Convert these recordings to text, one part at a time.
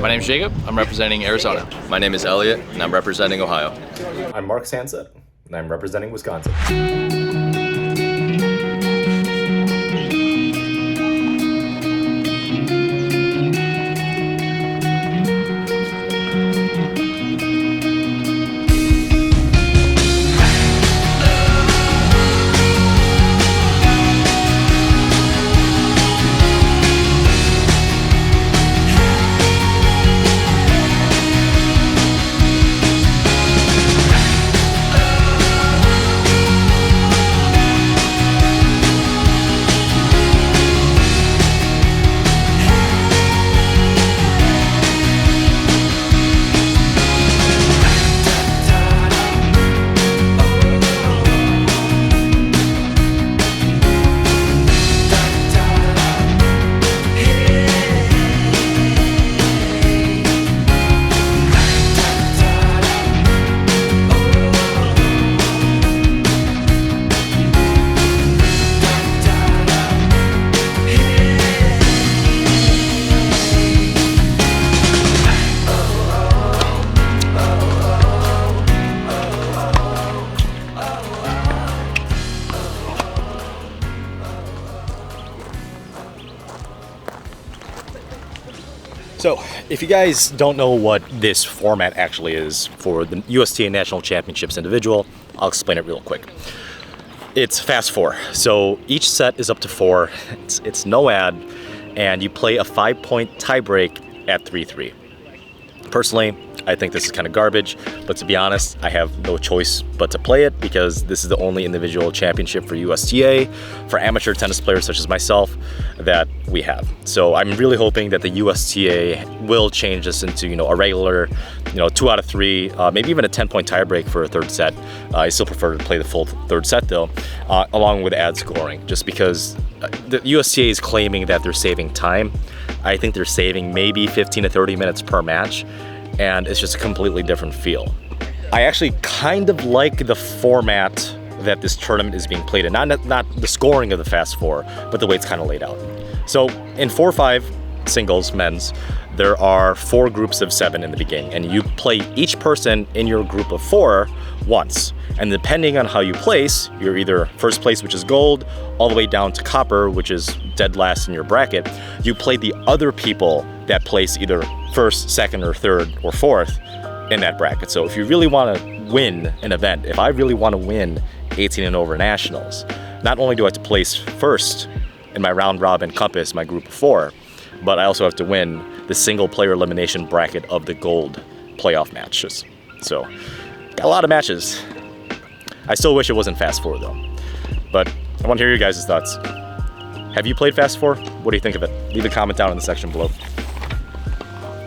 My name is Jacob. I'm representing Arizona. My name is Elliot, and I'm representing Ohio. I'm Mark Sansa, and I'm representing Wisconsin. So, if you guys don't know what this format actually is for the USTA National Championships individual, I'll explain it real quick. It's fast four. So each set is up to four. It's no ad, and you play a 5-point tiebreak at 3-3. Personally, I think this is kind of garbage, but to be honest, I have no choice but to play it because this is the only individual championship for USTA, for amateur tennis players such as myself, that we have. So I'm really hoping that the USTA will change this into, a regular, 2 out of 3, maybe even a 10-point tiebreak for a third set. I still prefer to play the full third set though, along with ad scoring, just because the USTA is claiming that they're saving time. I think they're saving maybe 15 to 30 minutes per match, and it's just a completely different feel. I actually kind of like the format that this tournament is being played in. Not the scoring of the fast four, but the way it's kind of laid out. So in 4-5 singles men's, there are 4 groups of 7 in the beginning, and you play each person in your group of 4 once. And depending on how you place, you're either first place, which is gold, all the way down to copper, which is dead last in your bracket. You play the other people that place either first, second, or third, or fourth in that bracket. So if you really want to win an event, if I really want to win 18 and over nationals, not only do I have to place first in my round robin compass, my group of 4, but I also have to win the single player elimination bracket of the gold playoff matches. So got a lot of matches. I still wish it wasn't fast four though, but I want to hear your guys' thoughts. Have you played fast four? What do you think of it? Leave a comment down in the section below.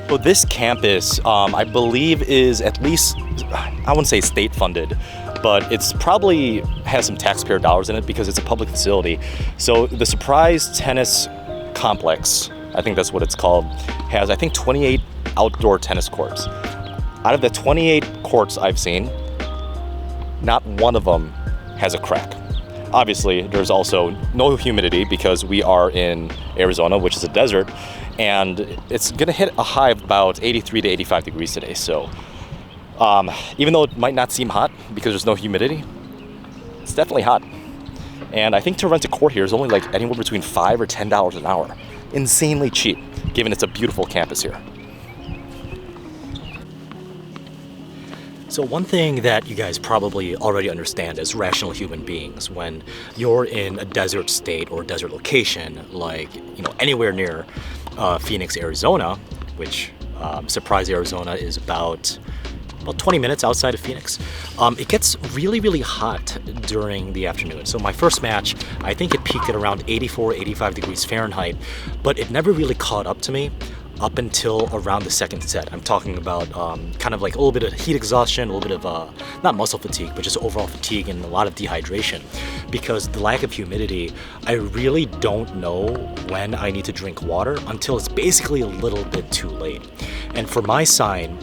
So this campus, I believe, is at least, I wouldn't say state funded, but it's probably has some taxpayer dollars in it because it's a public facility. So the Surprise Tennis Complex, I think that's what it's called, has I think 28 outdoor tennis courts. Out of the 28 courts I've seen, not one of them has a crack. Obviously, there's also no humidity because we are in Arizona, which is a desert, and it's gonna hit a high of about 83 to 85 degrees today. So even though it might not seem hot because there's no humidity, it's definitely hot. And I think to rent a court here is only like anywhere between $5 or $10 an hour. Insanely cheap, given it's a beautiful campus here. So one thing that you guys probably already understand as rational human beings, when you're in a desert state or desert location, like anywhere near Phoenix, Arizona, which Surprise, Arizona is about 20 minutes outside of Phoenix, it gets really, really hot during the afternoon. So my first match, I think it peaked at around 84, 85 degrees Fahrenheit, but it never really caught up to me up until around the second set. I'm talking about kind of like a little bit of heat exhaustion, a little bit of, not muscle fatigue, but just overall fatigue and a lot of dehydration. Because the lack of humidity, I really don't know when I need to drink water until it's basically a little bit too late. And for my sign,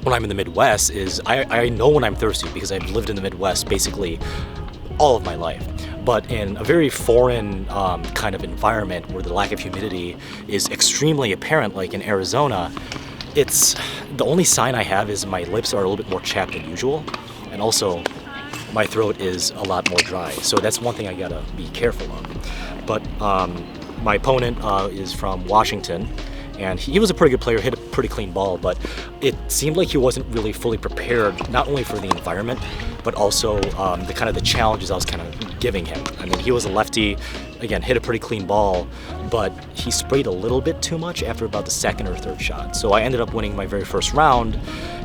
when I'm in the Midwest, is I know when I'm thirsty because I've lived in the Midwest basically all of my life. But in a very foreign kind of environment where the lack of humidity is extremely apparent, like in Arizona, It's the only sign I have is my lips are a little bit more chapped than usual, and also my throat is a lot more dry. So that's one thing I gotta be careful of. But my opponent is from Washington, and he was a pretty good player, hit a pretty clean ball, but it seemed like he wasn't really fully prepared, not only for the environment, but also the kind of the challenges I was kind of giving him. I mean, he was a lefty, again, hit a pretty clean ball, but he sprayed a little bit too much after about the second or third shot. So I ended up winning my very first round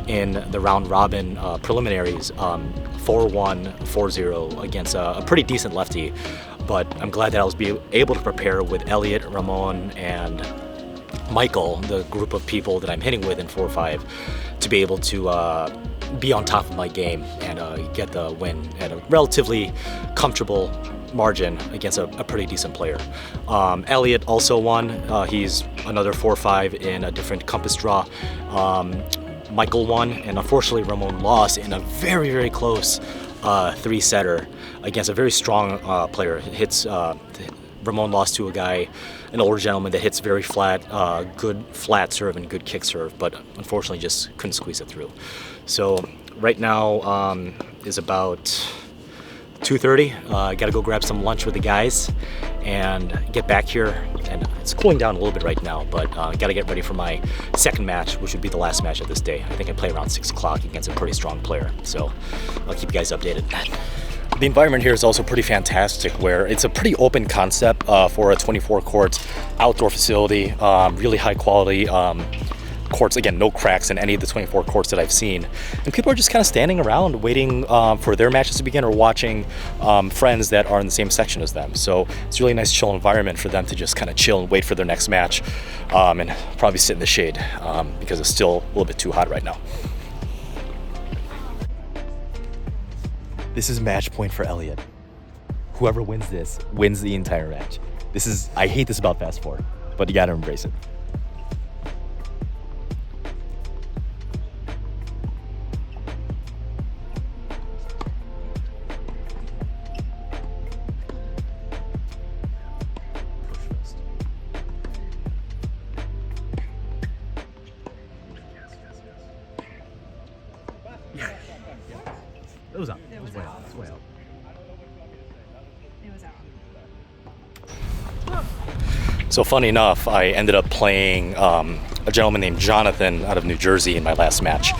in the round robin preliminaries, 4-1, 4-0 against a pretty decent lefty. But I'm glad that I was able to prepare with Elliot, Ramon, and Michael, the group of people that I'm hitting with in 4-5, to be able to be on top of my game and get the win at a relatively comfortable margin against a pretty decent player. Elliot also won. He's another 4-5 in a different compass draw. Michael won, and unfortunately Ramon lost in a very, very close three-setter against a very strong player. Ramon lost to a guy, an older gentleman that hits very flat, good flat serve and good kick serve, but unfortunately just couldn't squeeze it through. So right now is about 2:30. I gotta go grab some lunch with the guys and get back here. And it's cooling down a little bit right now, but gotta get ready for my second match, which would be the last match of this day. I think I play around 6 o'clock against a pretty strong player. So I'll keep you guys updated. The environment here is also pretty fantastic, where it's a pretty open concept for a 24-court outdoor facility, really high quality courts. Again, no cracks in any of the 24 courts that I've seen. And people are just kind of standing around waiting for their matches to begin or watching friends that are in the same section as them. So it's a really nice chill environment for them to just kind of chill and wait for their next match and probably sit in the shade because it's still a little bit too hot right now. This is match point for Elliot. Whoever wins this wins the entire match. I hate this about Fast 4, but you gotta embrace it. It was up. It was way up. It was way up. It was out. So funny enough, I ended up playing a gentleman named Jonathan out of New Jersey in my last match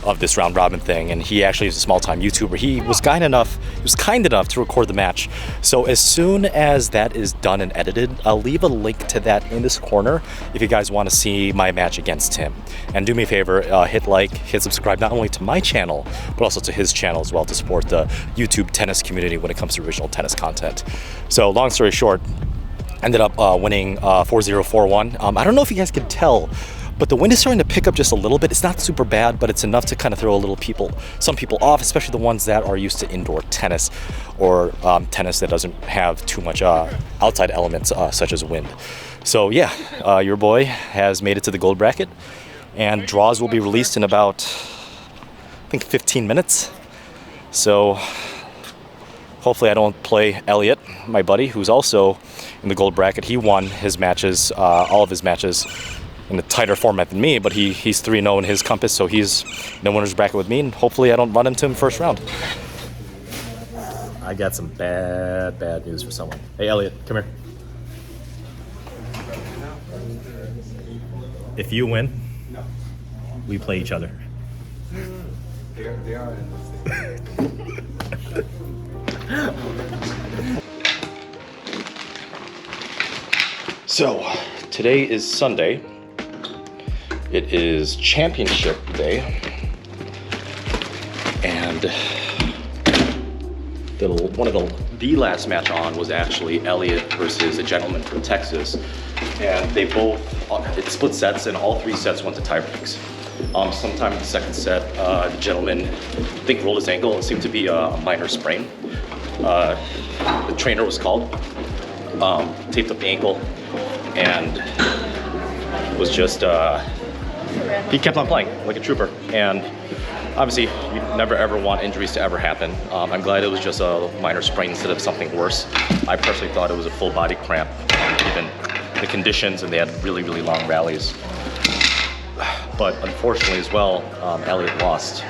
of this round robin thing, and he actually is a small-time YouTuber. He was kind enough to record the match. So as soon as that is done and edited, I'll leave a link to that in this corner if you guys want to see my match against him. And do me a favor, hit like, hit subscribe, not only to my channel, but also to his channel as well, to support the YouTube tennis community when it comes to original tennis content. So long story short, ended up winning 4-0, 4-1. I don't know if you guys could tell, but the wind is starting to pick up just a little bit. It's not super bad, but it's enough to kind of throw some people off, especially the ones that are used to indoor tennis or tennis that doesn't have too much outside elements such as wind. So yeah, your boy has made it to the gold bracket, and draws will be released in about, I think, 15 minutes. So hopefully I don't play Elliot, my buddy, who's also in the gold bracket. He won his matches, all of his matches, in a tighter format than me, but he's 3-0 in his compass, so he's in the winner's bracket with me, and hopefully I don't run into him first round. I got some bad news for someone. Hey Elliot, come here. If you win, we play each other. They are So, today is Sunday. It is championship day. And the last match on was actually Elliot versus a gentleman from Texas. And they both, it split sets, and all 3 sets went to tiebreaks. Sometime in the second set, the gentleman, I think, rolled his ankle. It seemed to be a minor sprain. The trainer was called, taped up the ankle, and was just, he kept on playing like a trooper. And obviously, you never ever want injuries to ever happen. I'm glad it was just a minor sprain instead of something worse. I personally thought it was a full body cramp, given the conditions, and they had really, really long rallies. but unfortunately as well, Elliot lost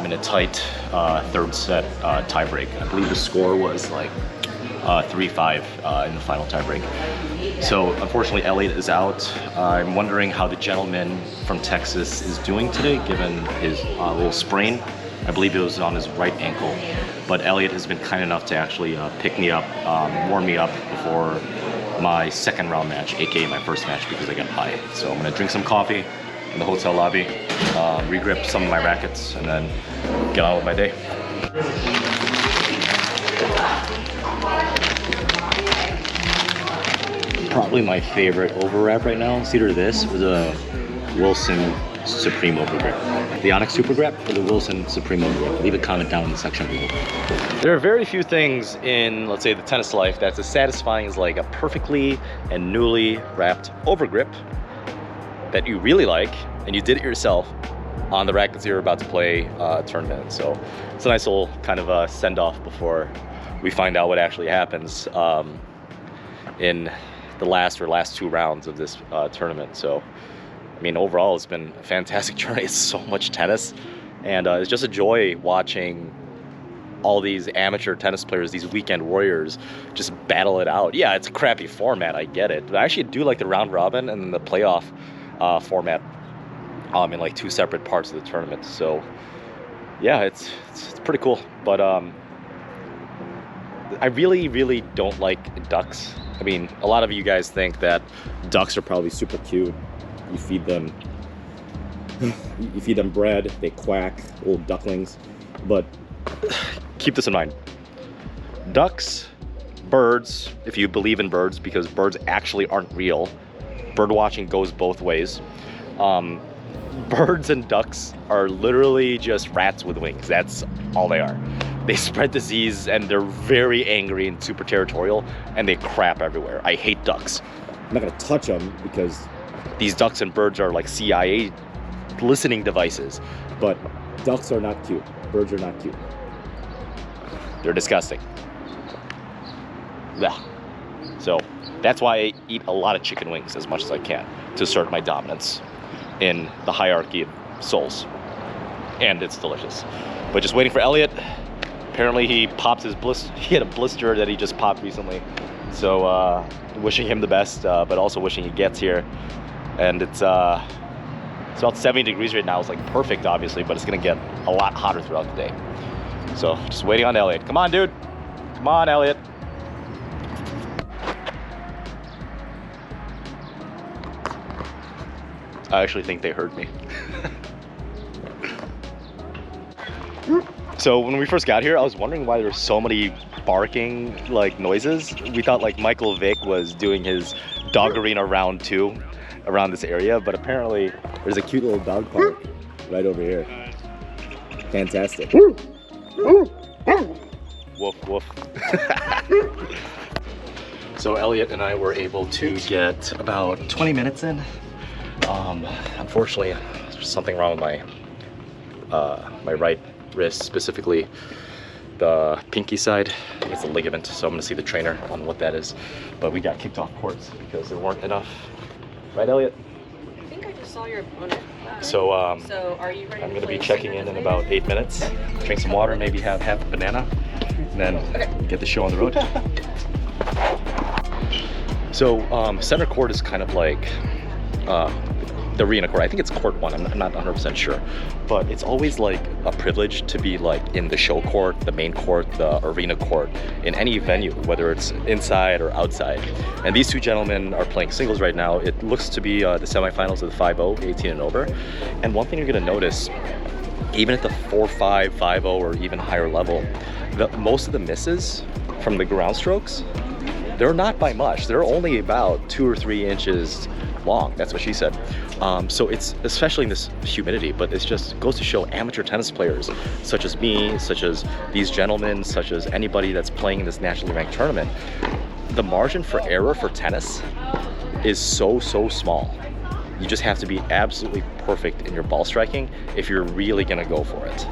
in a tight third set tiebreak. I believe the score was like 3-5 in the final tiebreak. So unfortunately, Elliot is out. I'm wondering how the gentleman from Texas is doing today, given his little sprain. I believe it was on his right ankle. But Elliot has been kind enough to actually pick me up, warm me up before my second round match, aka my first match, because I got high. So I'm gonna drink some coffee in the hotel lobby, regrip some of my rackets, and then get on with my day. Probably my favorite overwrap right now. It's either this or the Wilson Supreme Overgrip. The Onyx Super Grip or the Wilson Supreme Overgrip. Leave a comment down in the section below. There are very few things in, let's say, the tennis life that's as satisfying as like a perfectly and newly wrapped overgrip that you really like, and you did it yourself on the rackets you're about to play a tournament. So it's a nice little kind of send off before we find out what actually happens in the last two rounds of this tournament. So I mean, overall it's been a fantastic journey. It's so much tennis, and it's just a joy watching all these amateur tennis players, these weekend warriors, just battle it out. Yeah, it's a crappy format, I get it, but I actually do like the round robin and the playoff format in like two separate parts of the tournament. So yeah, it's pretty cool. But I really don't like ducks. I mean, a lot of you guys think that ducks are probably super cute. You feed them bread, they quack, little ducklings. But keep this in mind. Ducks, birds, if you believe in birds, because birds actually aren't real. Bird watching goes both ways. Birds and ducks are literally just rats with wings. That's all they are. They spread disease, and they're very angry and super territorial, and they crap everywhere. I hate ducks. I'm not gonna touch them because these ducks and birds are like CIA listening devices. But ducks are not cute. Birds are not cute. They're disgusting. Yeah. So that's why I eat a lot of chicken wings as much as I can to assert my dominance in the hierarchy of souls. And it's delicious. But just waiting for Elliot. Apparently he popped his blister. He had a blister that he just popped recently. So wishing him the best, but also wishing he gets here. And it's about 70 degrees right now. It's like perfect, obviously, but it's gonna get a lot hotter throughout the day. So just waiting on Elliot. Come on, dude. Come on, Elliot. I actually think they heard me. So when we first got here, I was wondering why there were so many barking like noises. We thought like Michael Vick was doing his dog arena round 2 around this area, but apparently there's a cute little dog park right over here. Fantastic. Woof woof. So Elliot and I were able to get about 20 minutes in. Unfortunately, there's something wrong with my my right wrist, specifically the pinky side. It's a ligament, so I'm gonna see the trainer on what that is. But we got kicked off courts because there weren't enough. Right, Elliot? I think I just saw your opponent. So, So are you ready? I'm gonna be checking in about 8 minutes. Drink some water, maybe have half a banana, and then get the show on the road. So center court is kind of like the arena court. I think it's court 1, I'm not 100% sure. But it's always like a privilege to be like in the show court, the main court, the arena court, in any venue, whether it's inside or outside. And these two gentlemen are playing singles right now. It looks to be the semifinals of the 5-0, 18 and over. And one thing you're gonna notice, even at the 4-5, 5-0, or even higher level, most of the misses from the ground strokes, they're not by much. They're only about 2 or 3 inches long. That's what she said. So it's, especially in this humidity, but it just goes to show amateur tennis players, such as me, such as these gentlemen, such as anybody that's playing in this nationally ranked tournament, the margin for error for tennis is so small. You just have to be absolutely perfect in your ball striking if you're really gonna go for it.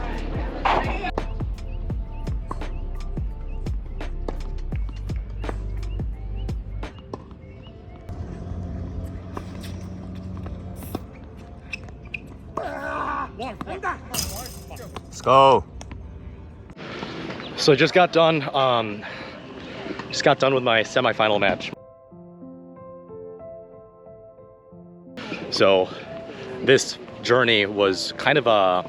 Let's go. So I just got done with my semifinal match. So this journey was kind of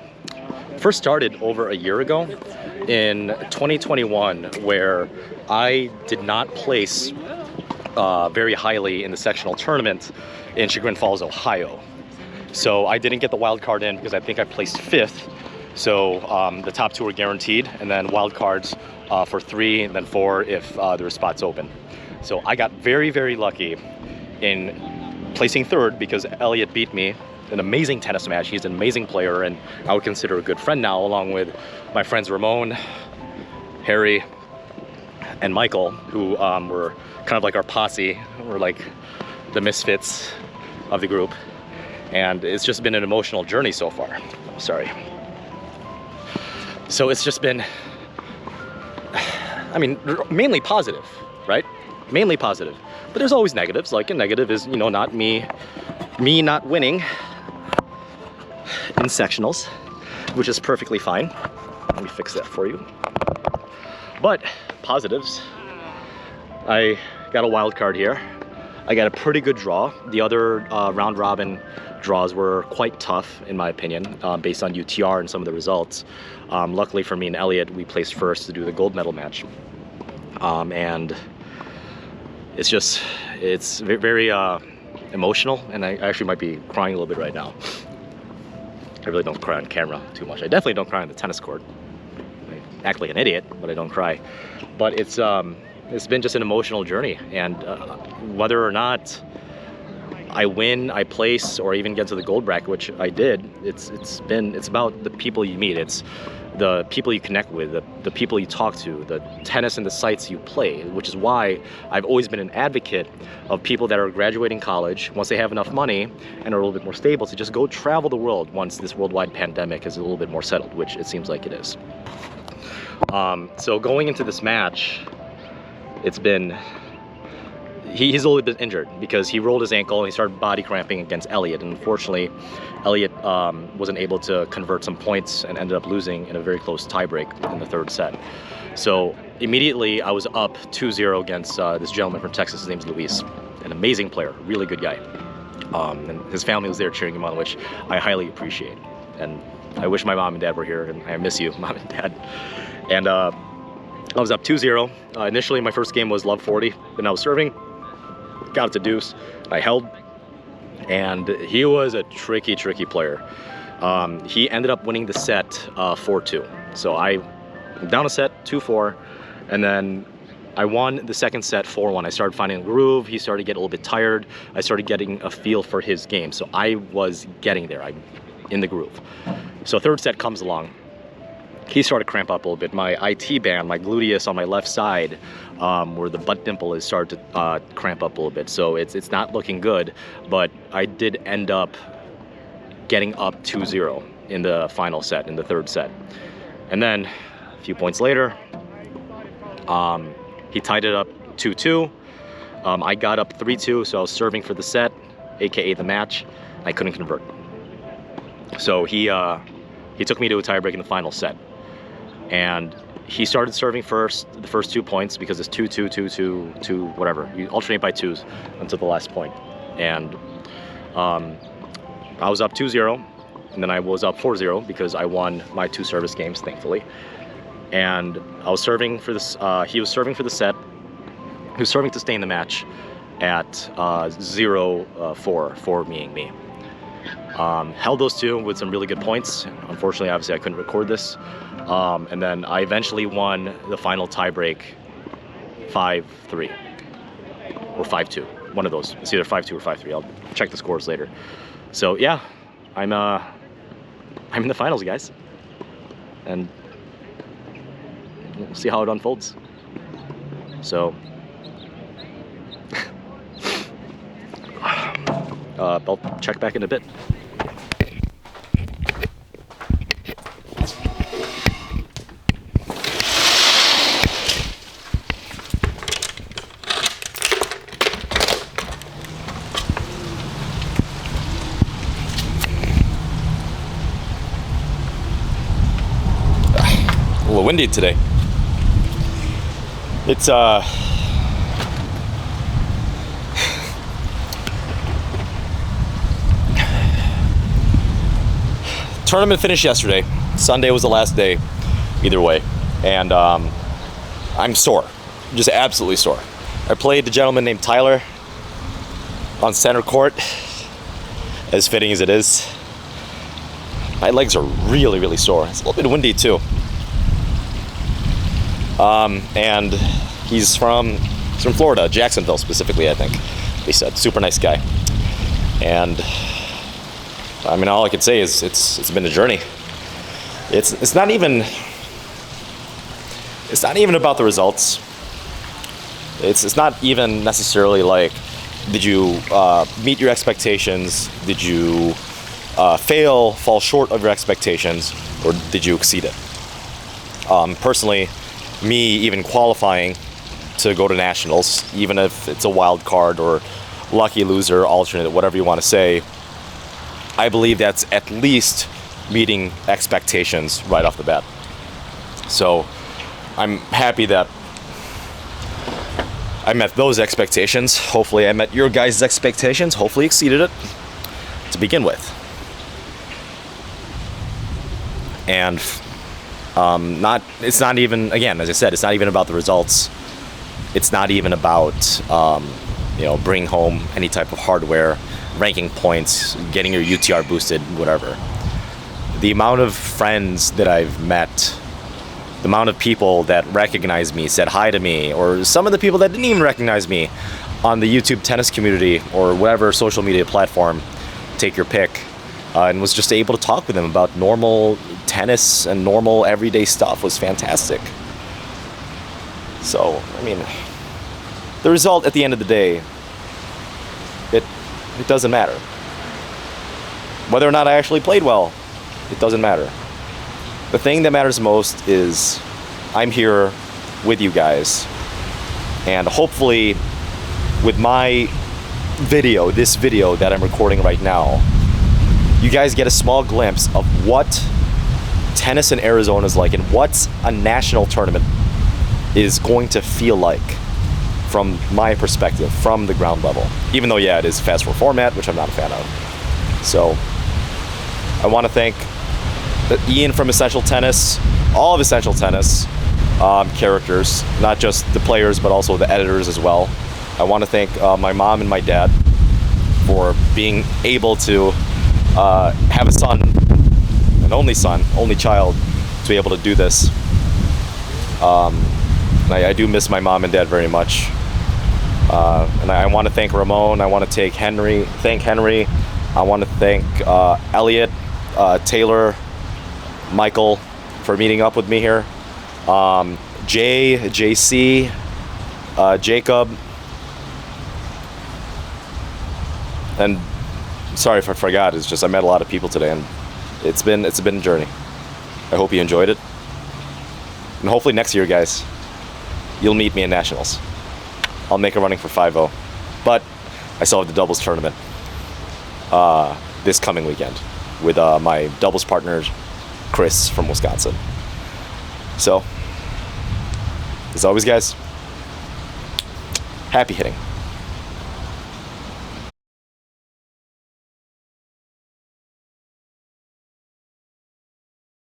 first started over a year ago in 2021, where I did not place very highly in the sectional tournament in Chagrin Falls, Ohio. So I didn't get the wild card in because I think I placed 5th. So the top 2 were guaranteed, and then wild cards for 3 and then 4 if there were spots open. So I got very, very lucky in placing 3rd because Elliot beat me. An amazing tennis match. He's an amazing player, and I would consider a good friend now, along with my friends Ramon, Harry, and Michael, who were kind of like our posse. We're like the misfits of the group. And it's just been an emotional journey so far. Sorry. So it's just been, I mean, mainly positive, right? Mainly positive. But there's always negatives. Like a negative is, you know, not me not winning in sectionals, which is perfectly fine. Let me fix that for you. But positives, I got a wild card here. I got a pretty good draw. The other round robin draws were quite tough, in my opinion, based on UTR and some of the results. Luckily for me and Elliot, we placed 1st to do the gold medal match. And it's very emotional, and I actually might be crying a little bit right now. I really don't cry on camera too much. I definitely don't cry on the tennis court. I act like an idiot, but I don't cry. But it's been just an emotional journey, and whether or not I win, I place, or even get to the gold bracket, which I did, it's about the people you meet. It's the people you connect with, the people you talk to, the tennis and the sites you play, which is why I've always been an advocate of people that are graduating college, once they have enough money and are a little bit more stable, to just go travel the world once this worldwide pandemic is a little bit more settled, which it seems like it is. So going into this match, it's been, he's a little bit injured because he rolled his ankle and he started body cramping against Elliot. And unfortunately, Elliot wasn't able to convert some points and ended up losing in a very close tiebreak in the 3rd set. So immediately I was up 2-0 against this gentleman from Texas. His name's Luis, an amazing player, really good guy. And his family was there cheering him on, which I highly appreciate. And I wish my mom and dad were here, and I miss you, Mom and Dad. And I was up 2-0. Initially, my first game was love 40, then I was serving, got it to deuce, I held, and he was a tricky player. He ended up winning the set 4-2. So I down a set 2-4, and then I won the second set 4-1. I started finding a groove. He started to get a little bit tired. I started getting a feel for his game. So I was getting there. I'm in the groove. So 3rd set comes along. He started to cramp up a little bit. My IT band, my gluteus on my left side, where the butt dimple is, started to cramp up a little bit. So it's not looking good, but I did end up getting up 2-0 in the final set, in the 3rd set. And then a few points later, he tied it up 2-2. I got up 3-2, so I was serving for the set, aka the match. I couldn't convert. So he took me to a tiebreak in the final set. And he started serving first, the first 2 points, because it's 2-2, 2-2, 2, whatever. You alternate by 2s until the last point. And I was up 2-0, and then I was up 4-0 because I won my 2 service games, thankfully. And I was serving for this, he was serving for the set. He was serving to stay in the match at 0-4 for me. Held those 2 with some really good points. Unfortunately, obviously, I couldn't record this. And then I eventually won the final tiebreak 5-3 or 5-2. One of those. It's either 5-2 or 5-3. I'll check the scores later. So yeah, I'm in the finals, guys, and we'll see how it unfolds. So I'll check back in a bit. little windy today. It's tournament finished yesterday. Sunday was the last day, either way, and I'm sore, just absolutely sore. I played a gentleman named Tyler on center court, as fitting as it is. My legs are really, really sore. It's a little bit windy too. And he's from Florida, Jacksonville specifically, I think. He said, super nice guy. And I mean, all I can say is it's been a journey. It's not even about the results. It's not even necessarily like, did you meet your expectations? Did you fall short of your expectations, or did you exceed it? Personally, me even qualifying to go to nationals, even if it's a wild card or lucky loser, alternate, whatever you want to say, I believe that's at least meeting expectations right off the bat. So I'm happy that I met those expectations. Hopefully I met your guys' expectations, hopefully exceeded it to begin with. And it's not even, again, as I said, it's not even about the results. It's not even about, bringing home any type of hardware, ranking points, getting your UTR boosted, whatever. The amount of friends that I've met, the amount of people that recognized me, said hi to me, or some of the people that didn't even recognize me on the YouTube tennis community or whatever social media platform, take your pick, and was just able to talk with them about normal tennis and normal everyday stuff was fantastic. So, I mean, the result at the end of the day, it doesn't matter. Whether or not I actually played well, it doesn't matter. The thing that matters most is I'm here with you guys, and hopefully with my video, this video that I'm recording right now, you guys get a small glimpse of what tennis in Arizona is like and what a national tournament is going to feel like from my perspective, from the ground level. Even though, yeah, it is fast 4 format, which I'm not a fan of. So I want to thank Ian from Essential Tennis, all of Essential Tennis characters, not just the players, but also the editors as well. I want to thank my mom and my dad for being able to have a son, an only son, only child, to be able to do this. I do miss my mom and dad very much. And I want to thank Ramon. I want to thank Henry. I want to thank Elliot, Taylor, Michael for meeting up with me here. JC, Jacob, and sorry if I forgot. It's just I met a lot of people today, and it's been a journey. I hope you enjoyed it, and hopefully next year, guys, you'll meet me in nationals. I'll make a running for 5-0, but I still have the doubles tournament this coming weekend with my doubles partner Chris from Wisconsin. So, as always, guys, happy hitting.